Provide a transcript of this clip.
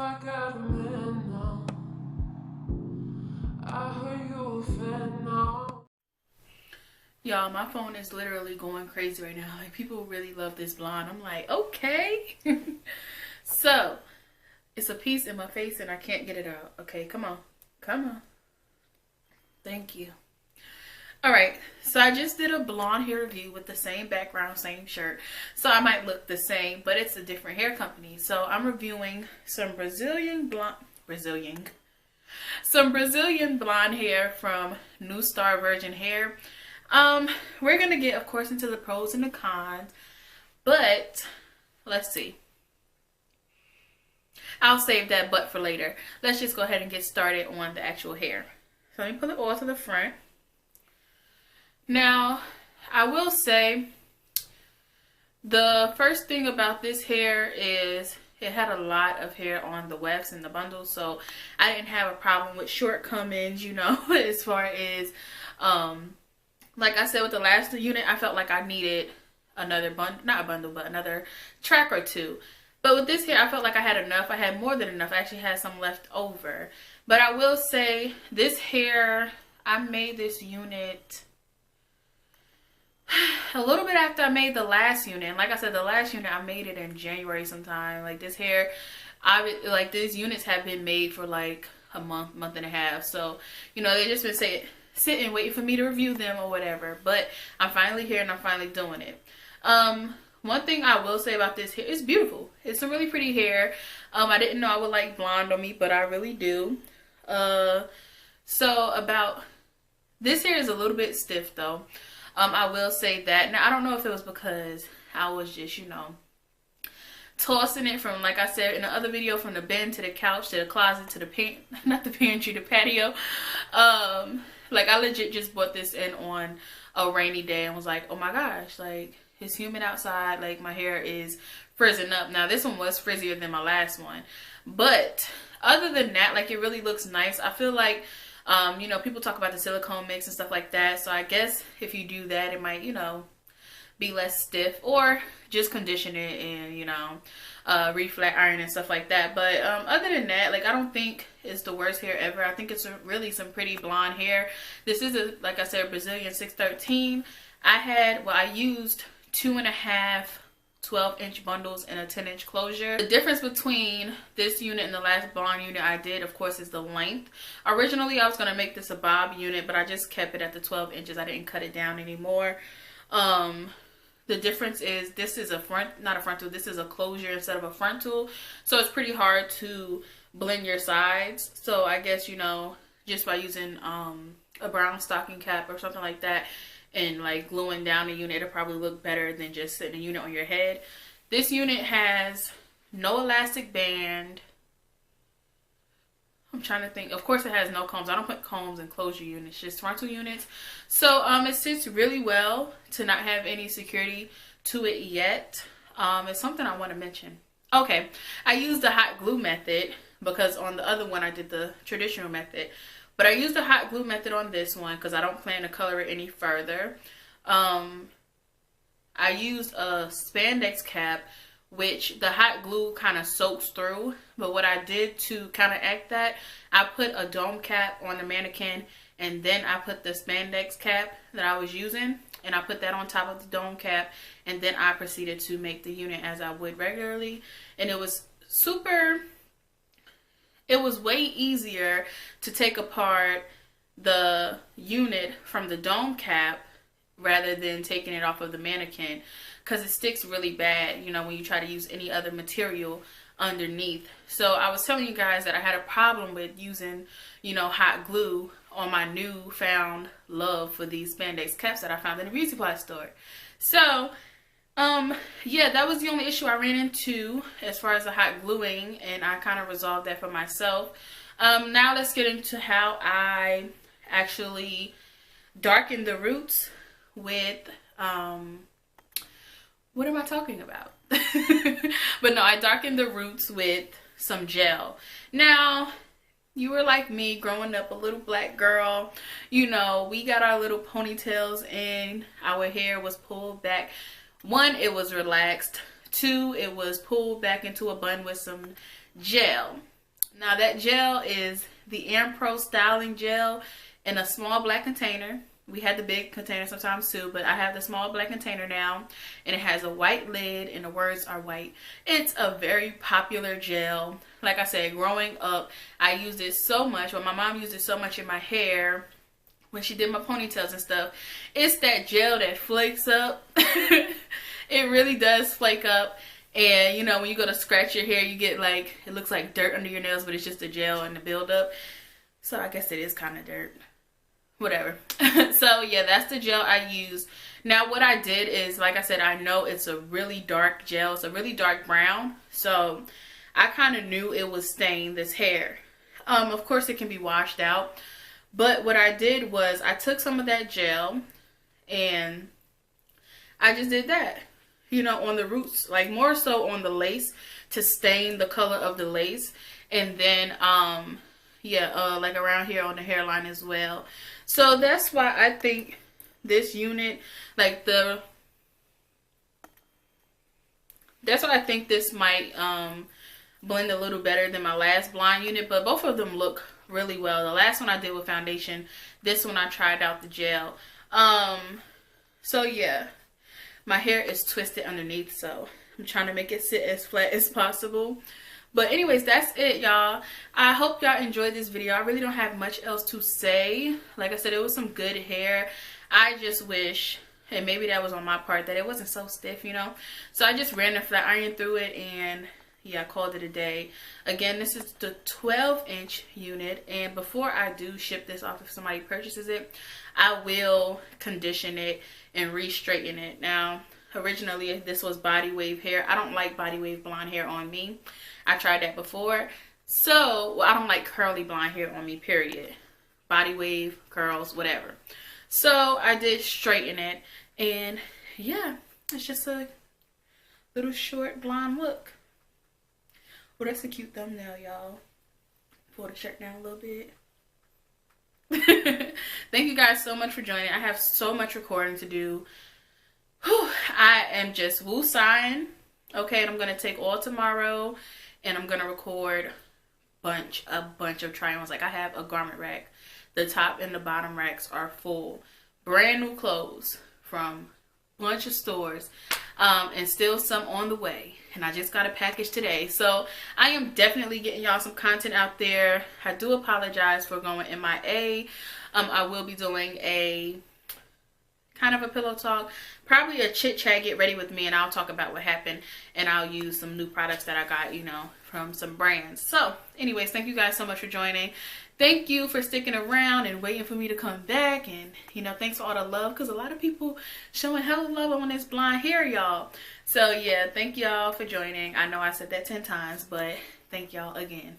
I got a man now. I heard you a fan now. Y'all, my phone is literally going crazy right now. Like, people really love this blonde. I'm like, okay. So, it's a piece in my face and I can't get it out. Okay, come on. Come on. Thank you. Alright, so I just did a blonde hair review with the same background, same shirt. So I might look the same, but it's a different hair company. So I'm reviewing some Brazilian blonde hair from New Star Virgin Hair. We're gonna get, of course, into the pros and the cons, but let's see. I'll save that but for later. Let's just go ahead and get started on the actual hair. So let me put the oil to the front. Now, I will say the first thing about this hair is it had a lot of hair on the wefts and the bundles, so I didn't have a problem with shortcomings, you know, as far as, like I said with the last unit, I felt like I needed another another track or two. But with this hair, I felt like I had enough. I had more than enough. I actually had some left over. But I will say, this hair, I made this unit a little bit after I made the last unit. And like I said, the last unit, I made it in January sometime. Like, this hair, like, these units have been made for like a month and a half. So, you know, they just been sitting waiting for me to review them or whatever. But I'm finally here and I'm finally doing it. One thing I will say about this hair, it's beautiful. It's some really pretty hair. I didn't know I would like blonde on me, but I really do. So about this hair is a little bit stiff though. I will say that. Now, I don't know if it was because I was just, you know, tossing it from, like I said in the other video, from the bed to the couch to the closet to the not the pantry, the patio. Like, I legit just bought this in on a rainy day and was like, oh my gosh, like, it's humid outside. Like, my hair is frizzing up. Now, this one was frizzier than my last one. But other than that, like, it really looks nice. I feel like, you know, people talk about the silicone mix and stuff like that. So I guess if you do that, it might, you know, be less stiff, or just condition it and, you know, reflat iron and stuff like that. But other than that, like, I don't think it's the worst hair ever. I think it's really some pretty blonde hair. This is a, like I said, Brazilian 613. I used 2.5 12-inch bundles and a 10-inch closure. The difference between this unit and the last blonde unit I did, of course, is the length. Originally, I was going to make this a bob unit, but I just kept it at the 12 inches. I didn't cut it down anymore. The difference is this is not a frontal, this is a closure instead of a frontal. So it's pretty hard to blend your sides. So I guess, you know, just by using a brown stocking cap or something like that, and like gluing down the unit, it'll probably look better than just sitting a unit on your head. This unit has no elastic band. I'm trying to think. Of course, it has no combs. I don't put combs in closure units, just frontal units. So it sits really well to not have any security to it yet. It's something I want to mention. Okay, I used the hot glue method because on the other one I did the traditional method. But I used the hot glue method on this one because I don't plan to color it any further. I used a spandex cap, which the hot glue kind of soaks through. But what I did to counteract that, I put a dome cap on the mannequin, and then I put the spandex cap that I was using, and I put that on top of the dome cap, and then I proceeded to make the unit as I would regularly. And it was it was way easier to take apart the unit from the dome cap rather than taking it off of the mannequin, because it sticks really bad, you know, when you try to use any other material underneath. So I was telling you guys that I had a problem with using, you know, hot glue on my newfound love for these spandex caps that I found in the beauty supply store. So yeah, that was the only issue I ran into as far as the hot gluing, and I kind of resolved that for myself. Now let's get into how I actually darken the roots with, what am I talking about? But no, I darkened the roots with some gel. Now, you were like me, growing up a little black girl, you know, we got our little ponytails and our hair was pulled back. One, it was relaxed. Two, it was pulled back into a bun with some gel. Now that gel is the Ampro Styling Gel in a small black container. We had the big container sometimes too, but I have the small black container now, and it has a white lid and the words are white. It's a very popular gel. Like I said, growing up, I used it so much. Well, my mom used it so much in my hair when she did my ponytails and stuff. It's that gel that flakes up. It really does flake up. And you know, when you go to scratch your hair, you get like, it looks like dirt under your nails, but it's just the gel and the buildup. So I guess it is kind of dirt. Whatever. So yeah, that's the gel I use. Now what I did is, like I said, I know it's a really dark gel. It's a really dark brown. So I kind of knew it would stain this hair. Of course it can be washed out. But what I did was I took some of that gel and I just did that. You know, on the roots, like more so on the lace to stain the color of the lace. And then, like around here on the hairline as well. So that's why I think this unit, that's why I think this might blend a little better than my last blonde unit. But both of them look really well. The last one I did with foundation. This one I tried out the gel. So yeah. My hair is twisted underneath, so I'm trying to make it sit as flat as possible. But anyways, that's it, y'all. I hope y'all enjoyed this video. I really don't have much else to say. Like I said, it was some good hair. I just wish, and maybe that was on my part, that it wasn't so stiff, you know. So I just ran a flat iron through it, and yeah, I called it a day. Again, this is the 12-inch unit, and before I do ship this off, if somebody purchases it, I will condition it and re-straighten it. Now, originally this was body wave hair. I don't like body wave blonde hair on me. I tried that before. So, well, I don't like curly blonde hair on me, period. Body wave, curls, whatever. So, I did straighten it, and yeah, it's just a little short blonde look. Well, that's a cute thumbnail, y'all. Pull the shirt down a little bit. Thank you guys so much for joining. I have so much recording to do. Whew, I am just woosahing. Okay, and I'm going to take all tomorrow, and I'm going to record a bunch of try-ons. Like, I have a garment rack. The top and the bottom racks are full. Brand new clothes from a bunch of stores, and still some on the way. And I just got a package today. So I am definitely getting y'all some content out there. I do apologize for going MIA. I will be doing a kind of a pillow talk, probably a chit chat, get ready with me, and I'll talk about what happened, and I'll use some new products that I got, you know, from some brands. So anyways, thank you guys so much for joining. Thank you for sticking around and waiting for me to come back, and you know, thanks for all the love, because a lot of people showing hella love on this blonde hair, y'all. So yeah, thank y'all for joining. I know I said that 10 times, but thank y'all again.